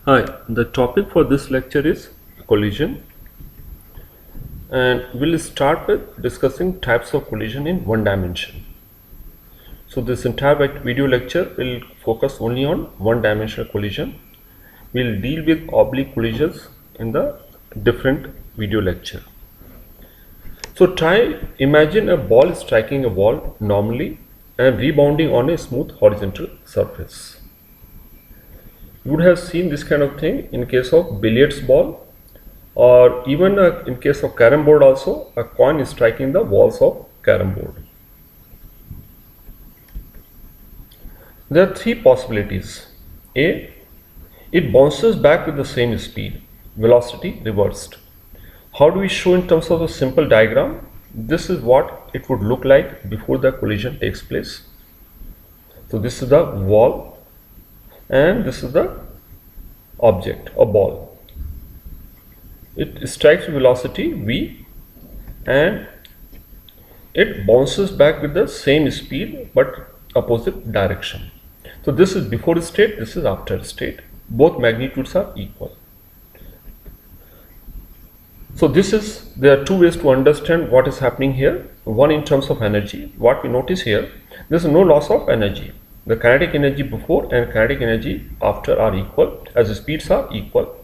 Hi, the topic for this lecture is collision, and we'll start with discussing types of collision in one dimension. So this entire video lecture will focus only on one dimensional collision. We'll deal with oblique collisions in the different video lecture. So imagine a ball striking a wall normally and rebounding on a smooth horizontal surface. You would have seen this kind of thing in case of billiards ball, or even in case of carom board also, a coin is striking the walls of carom board. There are three possibilities. A, it bounces back with the same speed, velocity reversed. How do we show in terms of a simple diagram? This is what it would look like before the collision takes place. So this is the wall and this is the object or ball. It strikes with velocity v and it bounces back with the same speed but opposite direction. So this is before state, this is after state. Both magnitudes are equal. So there are two ways to understand what is happening here. One in terms of energy. What we notice here, there is no loss of energy. The kinetic energy before and kinetic energy after are equal as the speeds are equal.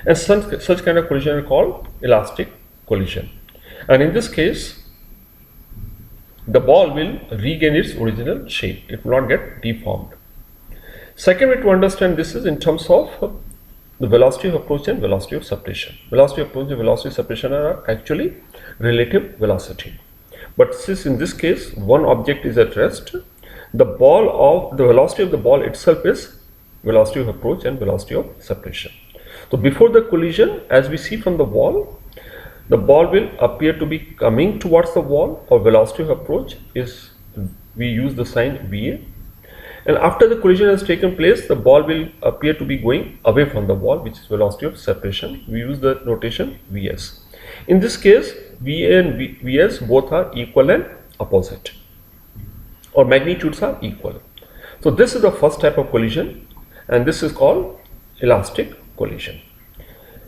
And such kind of collision are called elastic collision. And in this case, the ball will regain its original shape. It will not get deformed. Second way to understand this is in terms of the velocity of approach and velocity of separation. Velocity of approach and velocity of separation are actually relative velocity. But since in this case one object is at rest, the velocity of the ball itself is velocity of approach and velocity of separation. So before the collision, as we see from the ball will appear to be coming towards the wall, or velocity of approach is, we use the sign VA. And after the collision has taken place, the ball will appear to be going away from the wall, which is velocity of separation. We use the notation VS. In this case, VA and VS both are equal and opposite, or magnitudes are equal. So this is the first type of collision, and this is called elastic collision.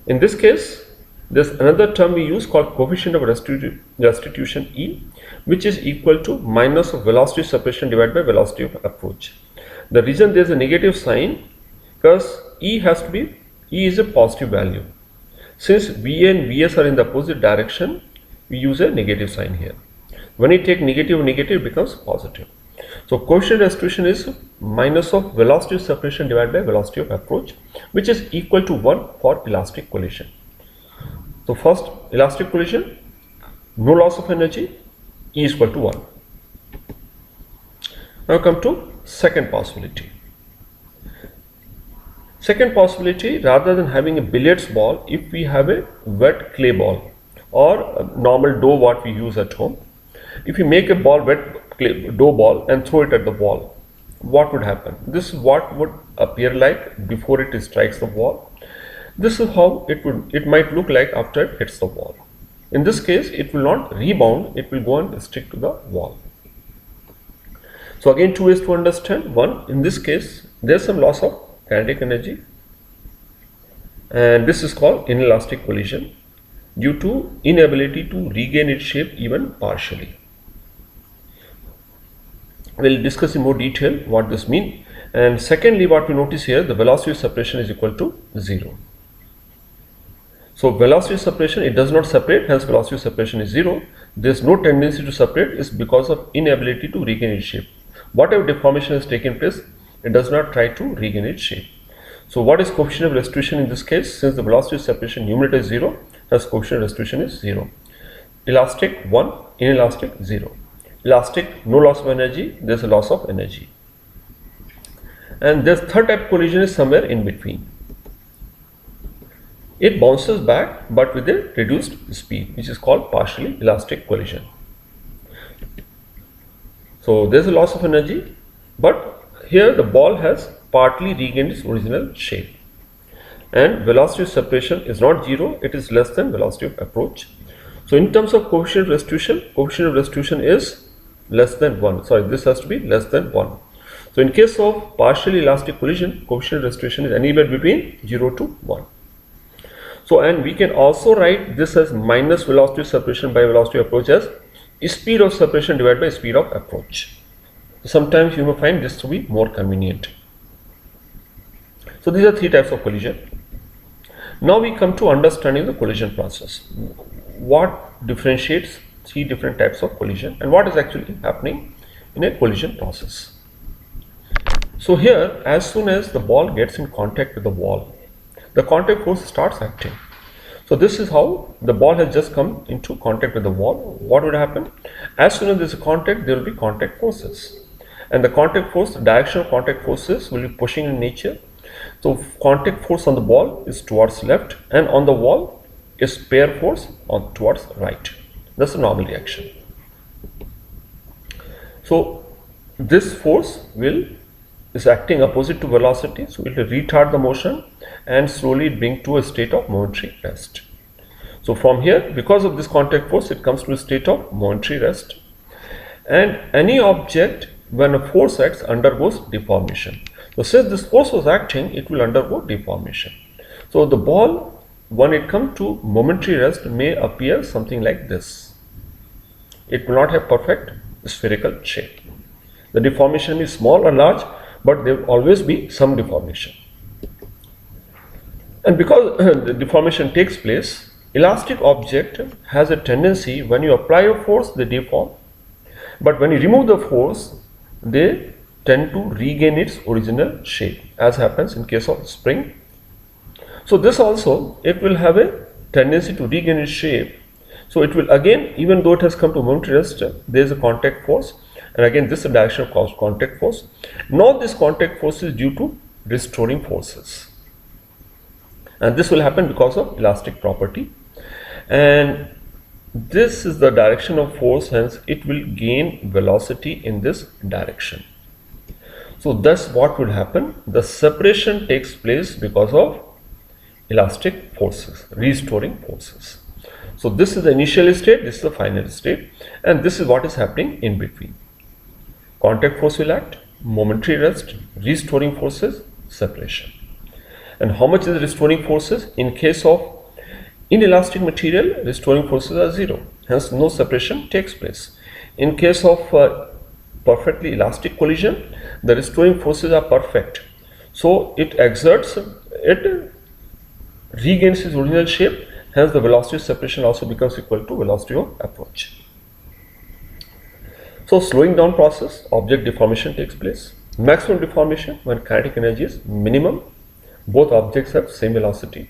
In this case, there's another term we use called coefficient of restitution E, which is equal to minus of velocity of separation divided by velocity of approach. The reason there's a negative sign, because E is a positive value. Since VA and VS are in the opposite direction, we use a negative sign here. When you take negative, it becomes positive. So coefficient of restitution is minus of velocity of separation divided by velocity of approach, which is equal to 1 for elastic collision. So first, elastic collision, no loss of energy, E is equal to 1. Now come to second possibility. Second possibility, rather than having a billiards ball, if we have a wet clay ball or a normal dough what we use at home, if you make a wet clay dough ball and throw it at the wall, what would happen? This is what would appear like before it strikes the wall. This is how it might look like after it hits the wall. In this case, it will not rebound, it will go and stick to the wall. So again, two ways to understand. One, in this case, there is some loss of kinetic energy, and this is called inelastic collision due to inability to regain its shape even partially. We'll discuss in more detail what this means. And secondly, what we notice here, the velocity of separation is equal to 0. So velocity of separation, it does not separate, hence velocity of separation is 0. There is no tendency to separate is because of inability to regain its shape. Whatever deformation has taken place, it does not try to regain its shape. So what is coefficient of restitution in this case? Since the velocity of separation numerator is 0, hence coefficient of restitution is 0. Elastic 1, inelastic 0. Elastic, no loss of energy, there is a loss of energy. And this third type of collision is somewhere in between. It bounces back but with a reduced speed, which is called partially elastic collision. So there is a loss of energy, but here the ball has partly regained its original shape. And velocity of separation is not 0, it is less than velocity of approach. So in terms of coefficient of restitution is less than 1. Sorry, this has to be less than 1. So in case of partially elastic collision, coefficient of restoration is anywhere between 0 to 1. So, and we can also write this as minus velocity of separation by velocity of approach as speed of separation divided by speed of approach. Sometimes you may find this to be more convenient. So these are three types of collision. Now we come to understanding the collision process. What differentiates three different types of collision and what is actually happening in a collision process. So here, as soon as the ball gets in contact with the wall, the contact force starts acting. So this is how the ball has just come into contact with the wall. What would happen? As soon as there is a contact, there will be contact forces. And the contact force, the direction of contact forces will be pushing in nature. So contact force on the ball is towards left and on the wall is pair force on towards right. That's the normal reaction. So this force is acting opposite to velocity, so it will retard the motion and slowly bring to a state of momentary rest. So from here, because of this contact force, it comes to a state of momentary rest. And any object, when a force acts, undergoes deformation. So since this force was acting, it will undergo deformation. So the ball, when it comes to momentary rest, may appear something like this. It will not have perfect spherical shape. The deformation is small or large, but there will always be some deformation. And because the deformation takes place, elastic object has a tendency, when you apply a force, they deform. But when you remove the force, they tend to regain its original shape, as happens in case of spring. So this also, it will have a tendency to regain its shape. So it will again, even though it has come to momentary rest, there is a contact force. And again, this is the direction of contact force. Now this contact force is due to restoring forces. And this will happen because of elastic property. And this is the direction of force, hence it will gain velocity in this direction. So thus what would happen? The separation takes place because of elastic forces, restoring forces. So this is the initial state, this is the final state, and this is what is happening in between. Contact force will act, momentary rest, restoring forces, separation. And how much is restoring forces? In case of inelastic material, restoring forces are 0. Hence, no separation takes place. In case of perfectly elastic collision, the restoring forces are perfect. So, it exerts, it regains its original shape. Hence, the velocity of separation also becomes equal to velocity of approach. So, slowing down process, object deformation takes place. Maximum deformation, when kinetic energy is minimum, both objects have same velocity.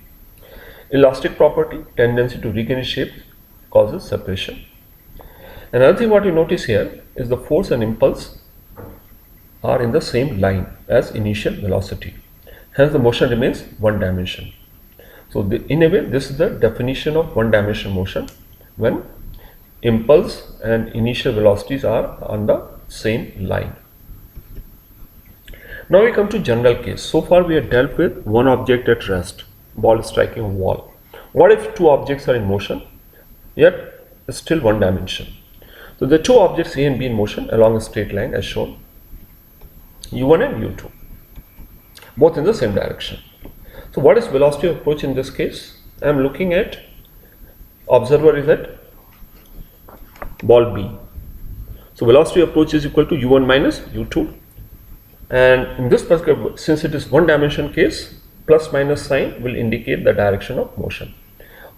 Elastic property, tendency to regain its shape, causes separation. Another thing what you notice here is the force and impulse are in the same line as initial velocity. Hence, the motion remains one dimension. So, in a way, this is the definition of one dimension motion when impulse and initial velocities are on the same line. Now we come to general case. So far we have dealt with one object at rest, ball striking a wall. What if two objects are in motion, yet still one dimension? So the two objects A and B in motion along a straight line as shown, u1 and u2, both in the same direction. So what is velocity of approach in this case? I am looking at observer is at ball B. So velocity of approach is equal to u1 minus u2. And in this particular, since it is one dimension case, plus minus sign will indicate the direction of motion.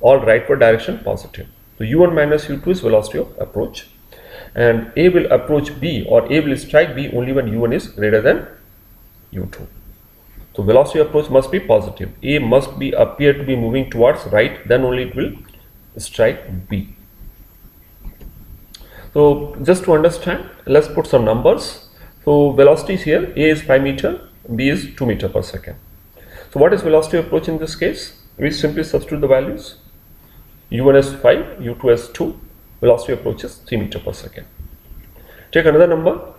All rightward direction positive. So u1 minus u2 is velocity of approach. And A will approach B or A will strike B only when u1 is greater than u2. So velocity of approach must be positive. A must appear to be moving towards right, then only it will strike B. So just to understand, let's put some numbers. So velocity is here, A is 5 meter, B is 2 meter per second. So what is velocity of approach in this case? We simply substitute the values. u1 is 5, u2 is 2, velocity of approach is 3 meter per second. Take another number,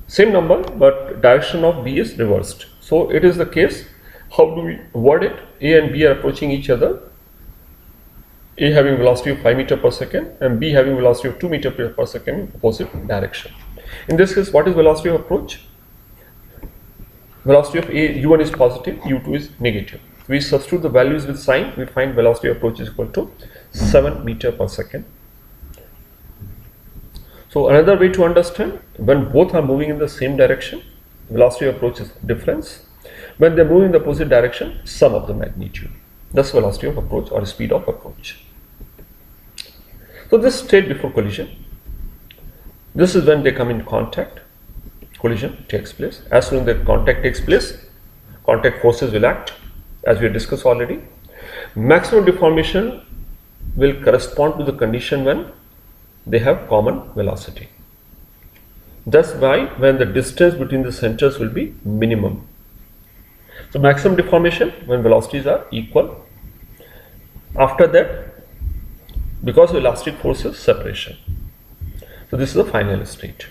same number but direction of B is reversed. So it is the case, how do we word it? A and B are approaching each other. A having velocity of 5 meter per second and B having velocity of 2 meter per second in opposite direction. In this case, what is velocity of approach? velocity of u1 is positive, u2 is negative. We substitute the values with sign, we find velocity of approach is equal to 7 meter per second. So another way to understand, when both are moving in the same direction, velocity of approach is difference. When they are moving in the opposite direction, sum of the magnitude. That's velocity of approach or speed of approach. So this state before collision, this is when they come in contact, collision takes place. As soon as the contact takes place, contact forces will act, as we discussed already. Maximum deformation will correspond to the condition when they have common velocity. That's why when the distance between the centers will be minimum. So maximum deformation when velocities are equal. After that, because of elastic forces, separation. So this is the final state.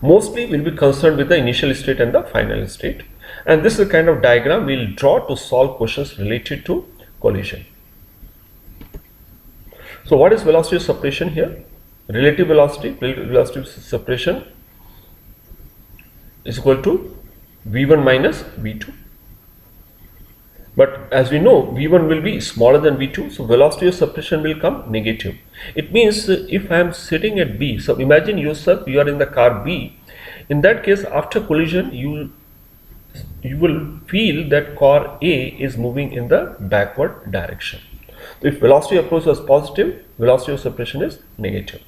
Mostly we'll be concerned with the initial state and the final state. And this is the kind of diagram we'll draw to solve questions related to collision. So what is velocity of separation here? Relative velocity of separation is equal to v1 minus v2. But as we know, v1 will be smaller than v2, so velocity of separation will come negative. It means if I am sitting at B, so imagine yourself, you are in the car B. In that case, after collision, you will feel that car A is moving in the backward direction. So if velocity of approach was positive, velocity of separation is negative.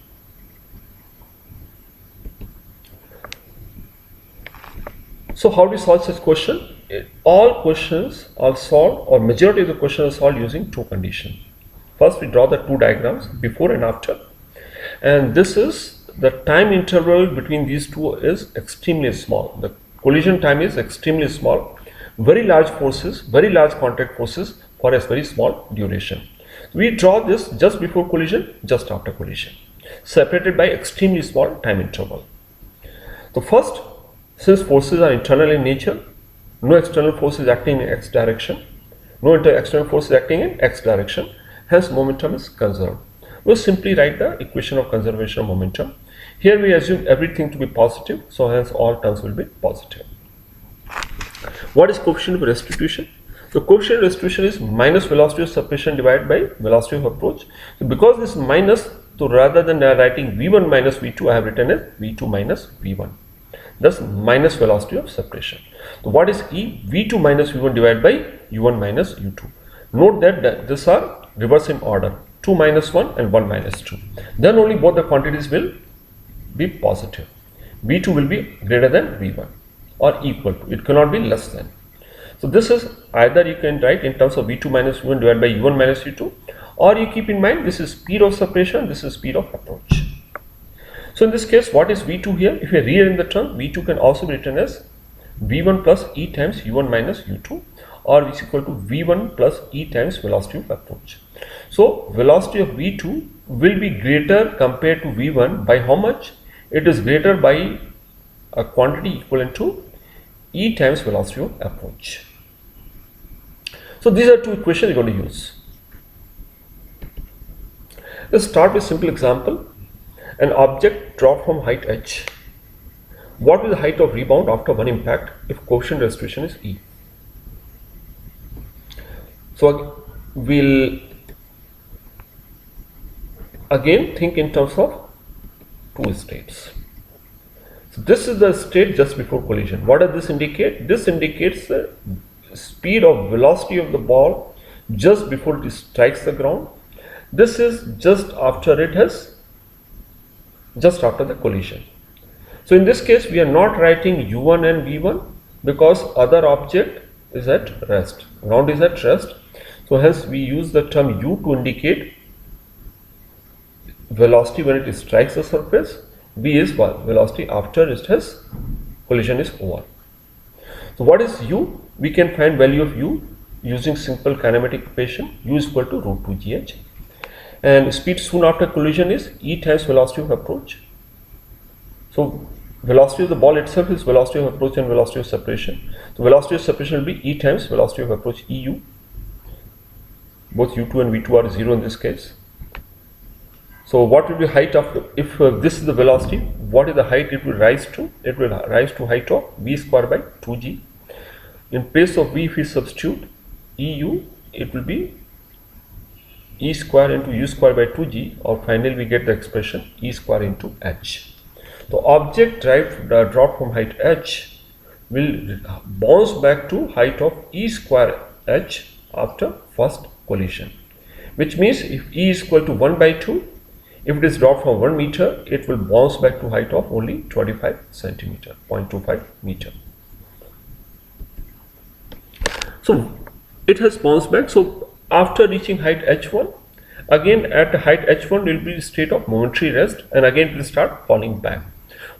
So how do we solve such question? All questions are solved, or majority of the questions are solved using two conditions. First, we draw the two diagrams before and after, and this is the time interval between these two is extremely small. The collision time is extremely small. Very large forces, very large contact forces for a very small duration. We draw this just before collision, just after collision, separated by extremely small time interval. So first, since forces are internal in nature, no external force is acting in x direction, no external force is acting in x direction, hence momentum is conserved. We'll simply write the equation of conservation of momentum. Here we assume everything to be positive, so hence all terms will be positive. What is coefficient of restitution? The coefficient of restitution is minus velocity of separation divided by velocity of approach. So because this minus, so rather than writing v1 minus v2, I have written as v2 minus v1. Thus minus velocity of separation. So what is E? v2 minus v1 divided by u1 minus u2. Note that these are reverse in order, 2 minus 1 and 1 minus 2. Then only both the quantities will be positive. v2 will be greater than v1 or equal to, it cannot be less than. So this is either you can write in terms of v2 minus v1 divided by u1 minus u2, or you keep in mind this is speed of separation, this is speed of approach. So in this case, what is v2 here? If you rearrange the term, v2 can also be written as v1 plus e times u1 minus u2, or is equal to v1 plus e times velocity of approach. So velocity of v2 will be greater compared to v1 by how much? It is greater by a quantity equivalent to e times velocity of approach. So these are two equations you're going to use. Let's start with simple example. An object dropped from height h. What is the height of rebound after one impact if coefficient of restitution is E? So we'll again think in terms of two states. So this is the state just before collision. What does this indicate? This indicates the speed of velocity of the ball just before it strikes the ground. This is just after the collision. So in this case, we are not writing u1 and v1 because other object is at rest, ground is at rest. So hence we use the term u to indicate velocity when it strikes the surface. V is velocity after collision is over. So what is u? We can find value of u using simple kinematic equation, u is equal to root 2 gh. And speed soon after collision is e times velocity of approach. So velocity of the ball itself is velocity of approach and velocity of separation. So velocity of separation will be e times velocity of approach, eu. Both u2 and v2 are 0 in this case. So what will be height of, if this is the velocity, what is the height it will rise to? It will rise to height of v square by 2g. In place of v, if we substitute eu, it will be e square into u square by 2g, or finally we get the expression e square into h. The object dropped from height h will bounce back to height of e square h after first collision, which means if e is equal to 1 by 2, if it is dropped from 1 meter, it will bounce back to height of only 25 centimeter, 0.25 meter. So it has bounced back. So after reaching height h1, again at height h1 will be a state of momentary rest, and again it will start falling back.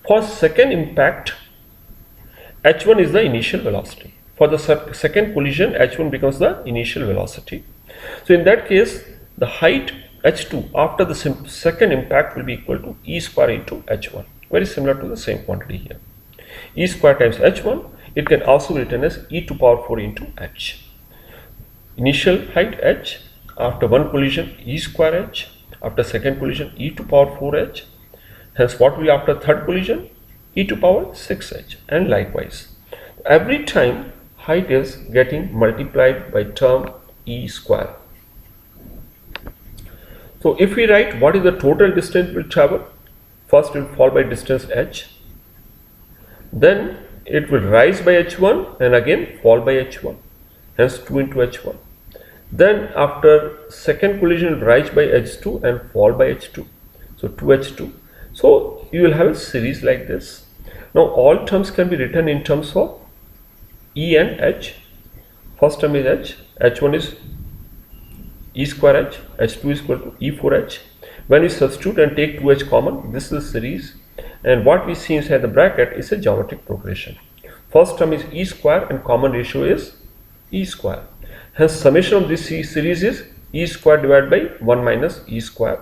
For second impact, h1 is the initial velocity. For the second collision, h1 becomes the initial velocity. So in that case, the height h2 after the second impact will be equal to e square into h1. Very similar to the same quantity here. E square times h1, it can also be written as e to power 4 into h. Initial height h, after one collision e square h, after second collision e to power 4h. Hence what will be after third collision? E to power 6h, and likewise. Every time height is getting multiplied by term e square. So if we write what is the total distance it will travel, first it will fall by distance h, then it will rise by h1 and again fall by h1, hence 2 into h1. Then after second collision it will rise by h2 and fall by h2, so 2h2. So you will have a series like this. Now all terms can be written in terms of e and h. First term is h, h1 is e square h, h2 is equal to e4h. When we substitute and take 2h common, this is a series, and what we see inside the bracket is a geometric progression. First term is e square and common ratio is e square. Hence summation of this series is e square divided by 1 minus e square,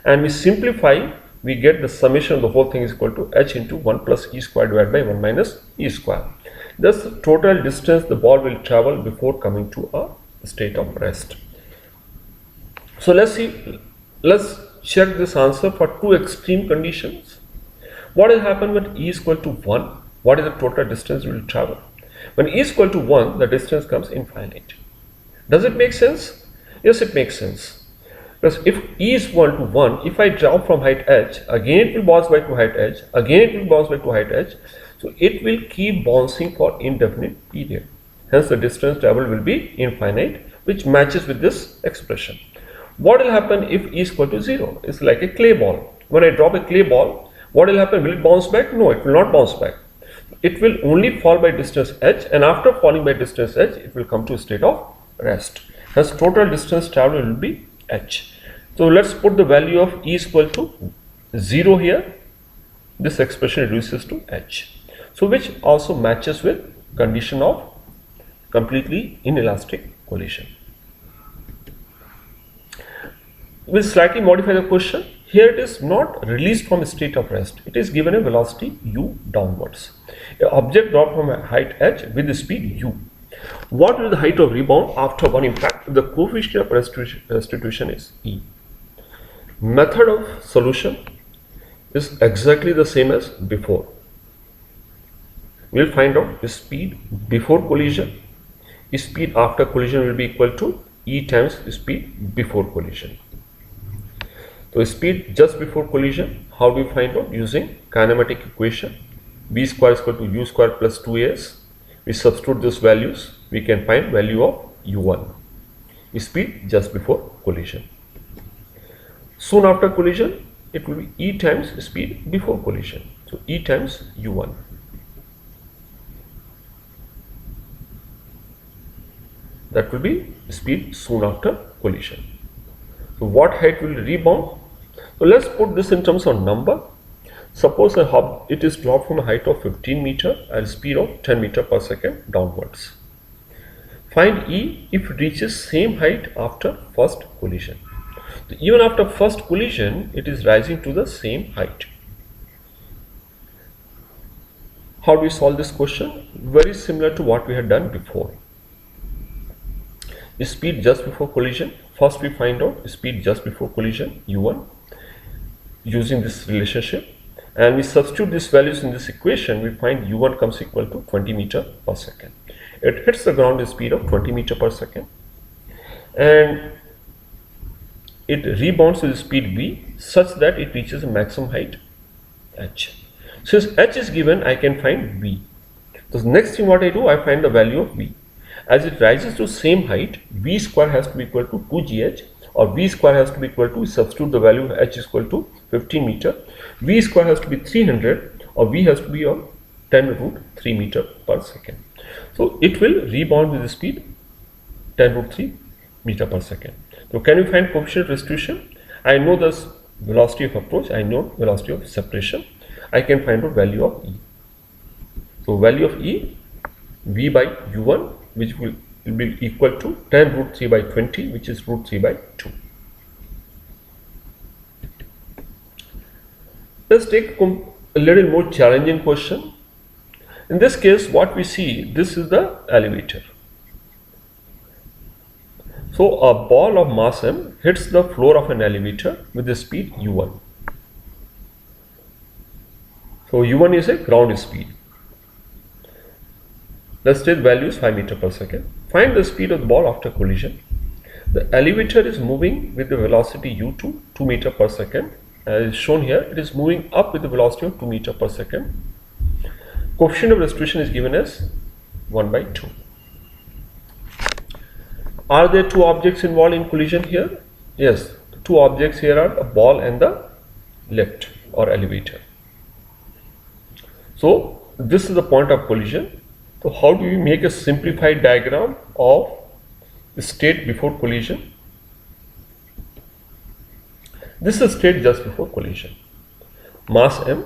and we simplify, we get the summation of the whole thing is equal to h into 1 plus e square divided by 1 minus e square. Thus the total distance the ball will travel before coming to a state of rest. So let's check this answer for two extreme conditions. What will happen when e is equal to 1? What is the total distance we will travel? When e is equal to 1, the distance comes infinite. Does it make sense? Yes, it makes sense. Because if e is equal to 1, if I drop from height h, again it will bounce back to height h, again it will bounce back to height h. So it will keep bouncing for indefinite period. Hence the distance traveled will be infinite, which matches with this expression. What will happen if e is equal to 0? It's like a clay ball. When I drop a clay ball, what will happen? Will it bounce back? No, it will not bounce back. It will only fall by distance h, and after falling by distance h, it will come to a state of rest. Hence total distance traveled will be h. So let's put the value of e is equal to 0 here. This expression reduces to h. So which also matches with condition of completely inelastic collision. We'll slightly modify the question. Here it is not released from a state of rest. It is given a velocity u downwards. An object dropped from a height h with the speed u. What will the height of rebound after one impact? The coefficient of restitution is e. Method of solution is exactly the same as before. We'll find out the speed before collision. Speed after collision will be equal to e times speed before collision. So speed just before collision, how do we find out? Using kinematic equation. V square is equal to u square plus 2as. We substitute these values, we can find value of u1. Speed just before collision. Soon after collision, it will be e times speed before collision. So e times u1. That will be speed soon after collision. So what height will rebound? So let's put this in terms of number. Suppose it is dropped from a height of 15 meter and speed of 10 meter per second downwards. Find e if it reaches same height after first collision. So even after first collision, it is rising to the same height. How do we solve this question? Very similar to what we had done before. Speed just before collision. First we find out speed just before collision u1. using this relationship, and we substitute these values in this equation, we find u1 comes equal to 20 meter per second. It hits the ground with speed of 20 meter per second, and it rebounds with speed v such that it reaches a maximum height h. Since h is given, I can find v. The next thing what I do, I find the value of v. As it rises to same height, v square has to be equal to 2gh, or v square has to be equal to, substitute the value of h is equal to 15 meter, v square has to be 300, or v has to be on 10 root 3 meter per second. So it will rebound with the speed 10 root 3 meter per second. So can you find coefficient of restitution? I know the velocity of approach, I know velocity of separation, I can find the value of E. So value of E, V by U1, which will be equal to 10 root 3 by 20, which is root 3 by 2. Let's take a little more challenging question. In this case, what we see, this is the elevator. So a ball of mass m hits the floor of an elevator with the speed u1. So u1 is a ground speed. Let's take values 5 meter per second. Find the speed of the ball after collision. The elevator is moving with the velocity u2, 2 meter per second. As shown here, it is moving up with the velocity of 2 meter per second. Coefficient of restitution is given as 1 by 2. Are there two objects involved in collision here? Yes, the two objects here are the ball and the lift or elevator. So this is the point of collision. So how do we make a simplified diagram of the state before collision? This is state just before collision. Mass m,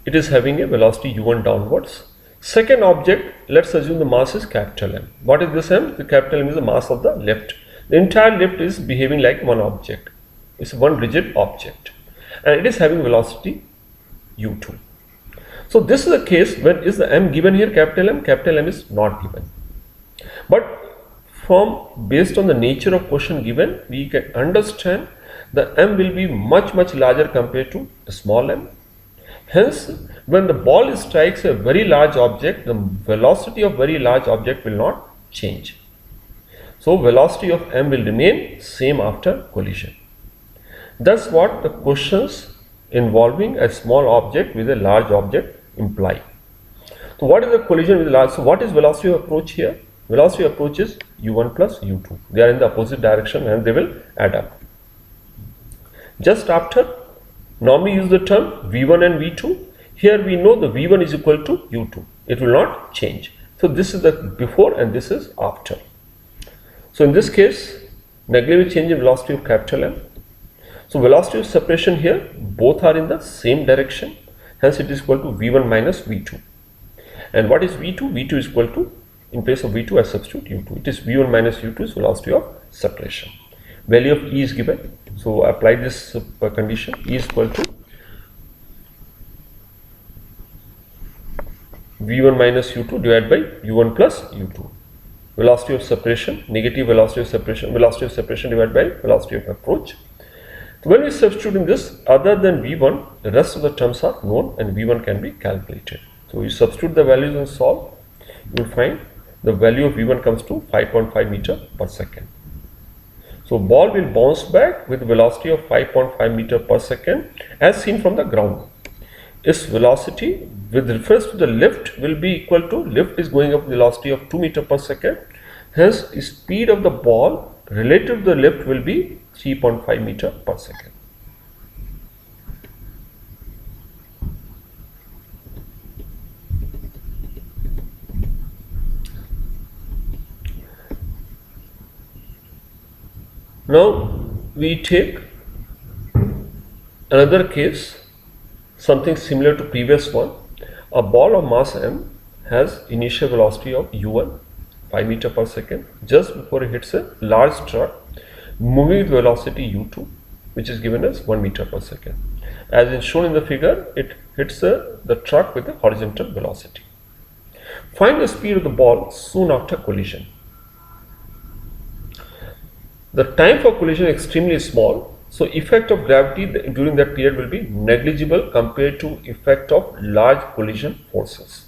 it is having a velocity u1 downwards. Second object, let's assume the mass is capital M. What is this M? The capital M is the mass of the lift. The entire lift is behaving like one object. It's one rigid object, and it is having velocity u2. So this is the case when is the M given here, capital M is not given. But based on the nature of question given, we can understand the M will be much larger compared to the small m. Hence, when the ball strikes a very large object, the velocity of very large object will not change. So velocity of m will remain same after collision. That's what the questions involving a small object with a large object imply. So what is the collision with large? So what is velocity of approach here? Velocity of approach is u1 plus u2. They are in the opposite direction and they will add up. Just after, normally use the term v1 and v2. Here we know the v1 is equal to u2. It will not change. So this is the before and this is after. So in this case, negligible change in velocity of capital M. So velocity of separation here, both are in the same direction. Hence it is equal to v1 minus v2. And what is v2? v2 is equal to, in place of v2 I substitute u2. It is v1 minus u2 is velocity of separation. Value of E is given. So apply this condition. E is equal to v1 minus u2 divided by u1 plus u2. Velocity of separation, negative velocity of separation divided by velocity of approach. So when we substitute in this, other than v1, the rest of the terms are known and v1 can be calculated. So you substitute the values and solve, you will find the value of v1 comes to 5.5 meter per second. So ball will bounce back with velocity of 5.5 meter per second as seen from the ground. Its velocity with reference to the lift will be equal to, lift is going up with velocity of 2 meter per second. Hence, speed of the ball relative to the lift will be 3.5 meter per second. Now we take another case, something similar to previous one. A ball of mass m has initial velocity of u1, 5 meter per second, just before it hits a large truck moving with velocity u2, which is given as 1 meter per second. As is shown in the figure, it hits the truck with a horizontal velocity. Find the speed of the ball soon after collision. The time for collision is extremely small, So effect of gravity during that period will be negligible compared to effect of large collision forces.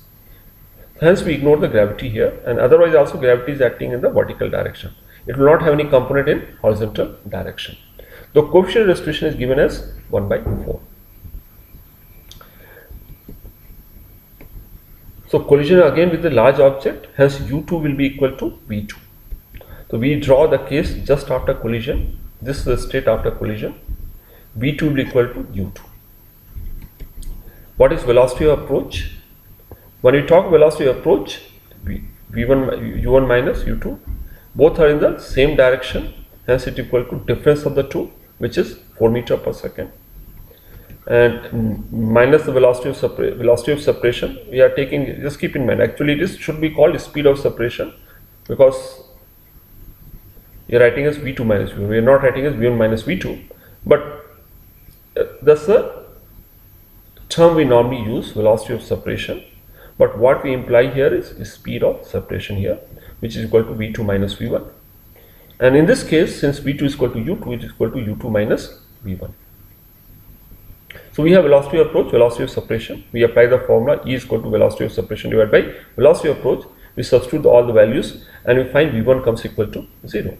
Hence we ignore the gravity here, and otherwise also gravity is acting in the vertical direction. It will not have any component in horizontal direction. The coefficient of restitution is given as 1/4. So collision again with the large object, hence u2 will be equal to v2. So we draw the case just after collision. This is the state after collision. v2 will be equal to u2. What is velocity of approach? When we talk velocity of approach, u1 minus u2, both are in the same direction, hence it equal to difference of the two, which is 4 meter per second, and minus the velocity of separation. We are taking, just keep in mind, actually it should be called speed of separation, because you are writing as v2 minus v1. We are not writing as v1 minus v2, but that's the term we normally use, velocity of separation. But what we imply here is speed of separation here, which is equal to v2 minus v1. And in this case, since v2 is equal to u2, it is equal to u2 minus v1. So we have velocity of approach, velocity of separation. We apply the formula E is equal to velocity of separation divided by velocity of approach. We substitute all the values and we find v1 comes equal to 0.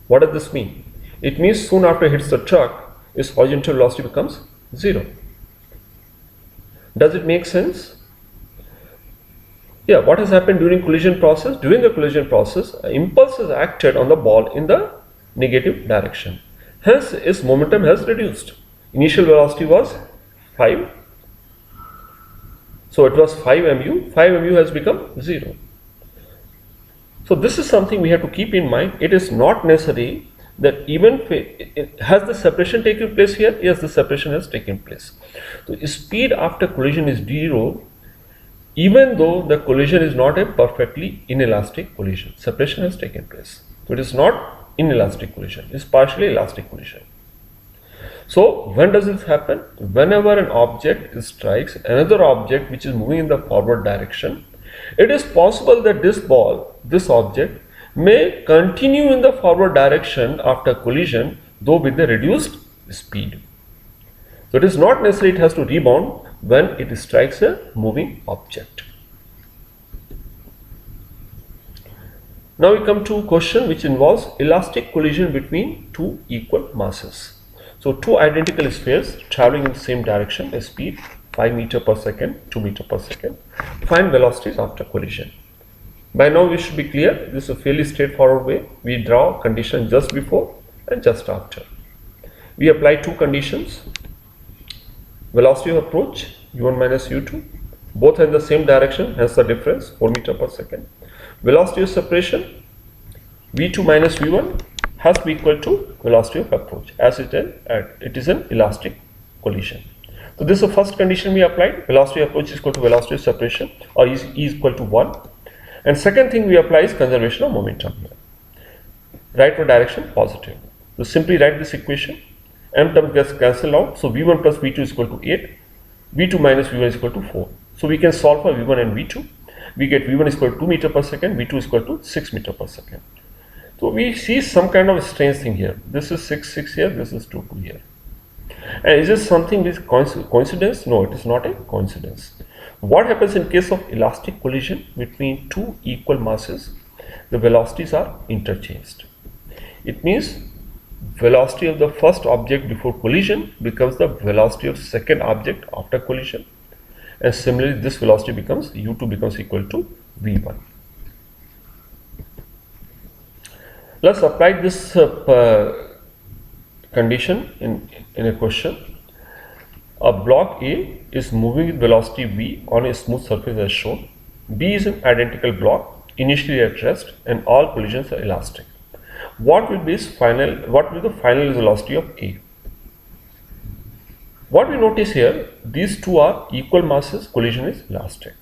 What does this mean? It means soon after it hits the truck, its horizontal velocity becomes 0. Does it make sense? Yeah, what has happened during collision process? During the collision process, an impulse is acted on the ball in the negative direction. Hence, its momentum has reduced. Initial velocity was 5. So it was 5 mu. 5 mu has become 0. So this is something we have to keep in mind. It is not necessary that even has the separation taken place here? Yes, the separation has taken place. So speed after collision is 0. Even though the collision is not a perfectly inelastic collision, separation has taken place. So it is not inelastic collision, it is partially elastic collision. So when does this happen? Whenever an object strikes another object which is moving in the forward direction, it is possible that this object may continue in the forward direction after collision, though with the reduced speed. So it is not necessary it has to rebound when it strikes a moving object. Now we come to a question which involves elastic collision between two equal masses. So two identical spheres traveling in the same direction, a speed 5 meter per second, 2 meter per second. Find velocities after collision. By now we should be clear, this is a fairly straightforward way. We draw condition just before and just after. We apply two conditions. Velocity of approach u1 minus u2, both are in the same direction, hence the difference 4 meter per second. Velocity of separation v2 minus v1 has to be equal to velocity of approach, as it is an elastic collision. So this is the first condition we applied. Velocity of approach is equal to velocity of separation, or E is equal to 1. And second thing we apply is conservation of momentum here. Right for direction positive. So simply write this equation. M term gets cancelled out. So v1 plus v2 is equal to 8. v2 minus v1 is equal to 4. So we can solve for v1 and v2. We get v1 is equal to 2 meter per second, v2 is equal to 6 meter per second. So we see some kind of a strange thing here. This is 6 here, this is 2 here. And is this something with coincidence? No, it is not a coincidence. What happens in case of elastic collision between two equal masses? The velocities are interchanged. It means velocity of the first object before collision becomes the velocity of second object after collision, and similarly this velocity becomes u2 becomes equal to v1. Let's apply this condition in a question. A block A is moving with velocity v on a smooth surface as shown. B is an identical block initially at rest and all collisions are elastic. What will be the final velocity of A? What we notice here, these two are equal masses, collision is elastic.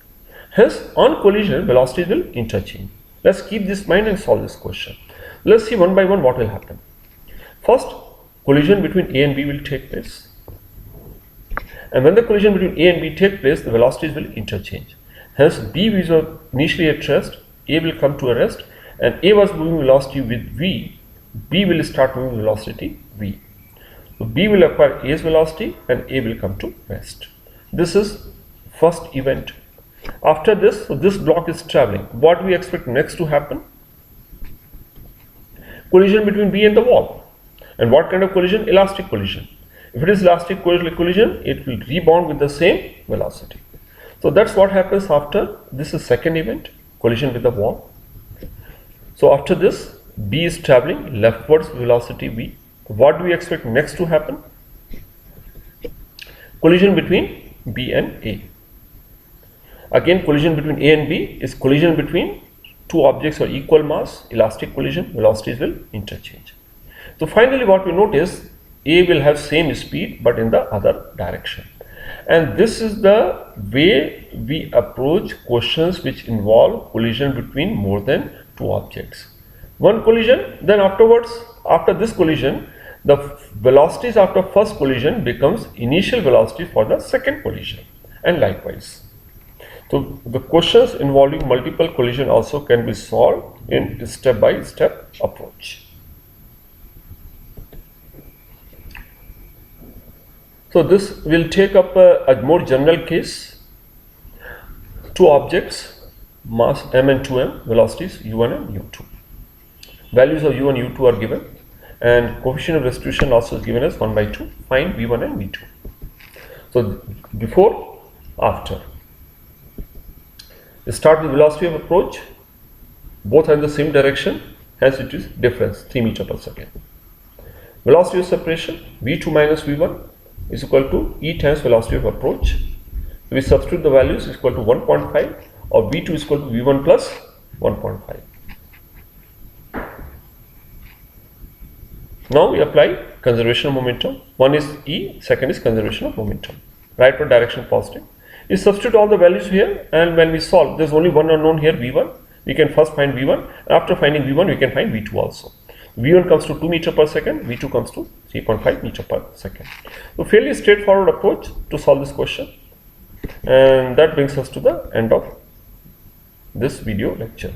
Hence, on collision, velocities will interchange. Let's keep this in mind and solve this question. Let's see one by one what will happen. First, collision between A and B will take place. And when the collision between A and B take place, the velocities will interchange. Hence, B was initially at rest, A will come to a rest, and A was moving velocity with V, B will start moving velocity V. So B will acquire A's velocity and A will come to rest. This is first event. After this, so this block is traveling. What we expect next to happen? Collision between B and the wall. And what kind of collision? Elastic collision. If it is elastic collision, it will rebound with the same velocity. So that's what happens after this is second event, collision with the wall. So after this, B is traveling leftwards with velocity v. What do we expect next to happen? Collision between B and A. Again, collision between A and B is collision between two objects of equal mass, elastic collision, velocities will interchange. So finally what we notice, A will have same speed but in the other direction. And this is the way we approach questions which involve collision between more than two objects. One collision, then afterwards, after this collision, the velocities after first collision becomes initial velocity for the second collision, and likewise. So the questions involving multiple collision also can be solved in step-by-step approach. So this will take up a more general case. Two objects, mass m and 2m, velocities u1 and u2. Values of u1 and u2 are given, and coefficient of restitution also is given as 1/2. Find v1 and v2. So before, after. Start with velocity of approach. Both are in the same direction, hence it is difference 3 meters per second. Velocity of separation, v2 minus v1 is equal to e times velocity of approach. So we substitute the values is equal to 1.5, or v2 is equal to v1 plus 1.5. Now we apply conservation of momentum. One is E, second is conservation of momentum. Rightward direction positive. We substitute all the values here, and when we solve, there is only one unknown here, v1. We can first find v1, and after finding v1 we can find v2 also. v1 comes to 2 meters per second, v2 comes to 3.5 meters per second. So fairly straightforward approach to solve this question, and that brings us to the end of this video lecture.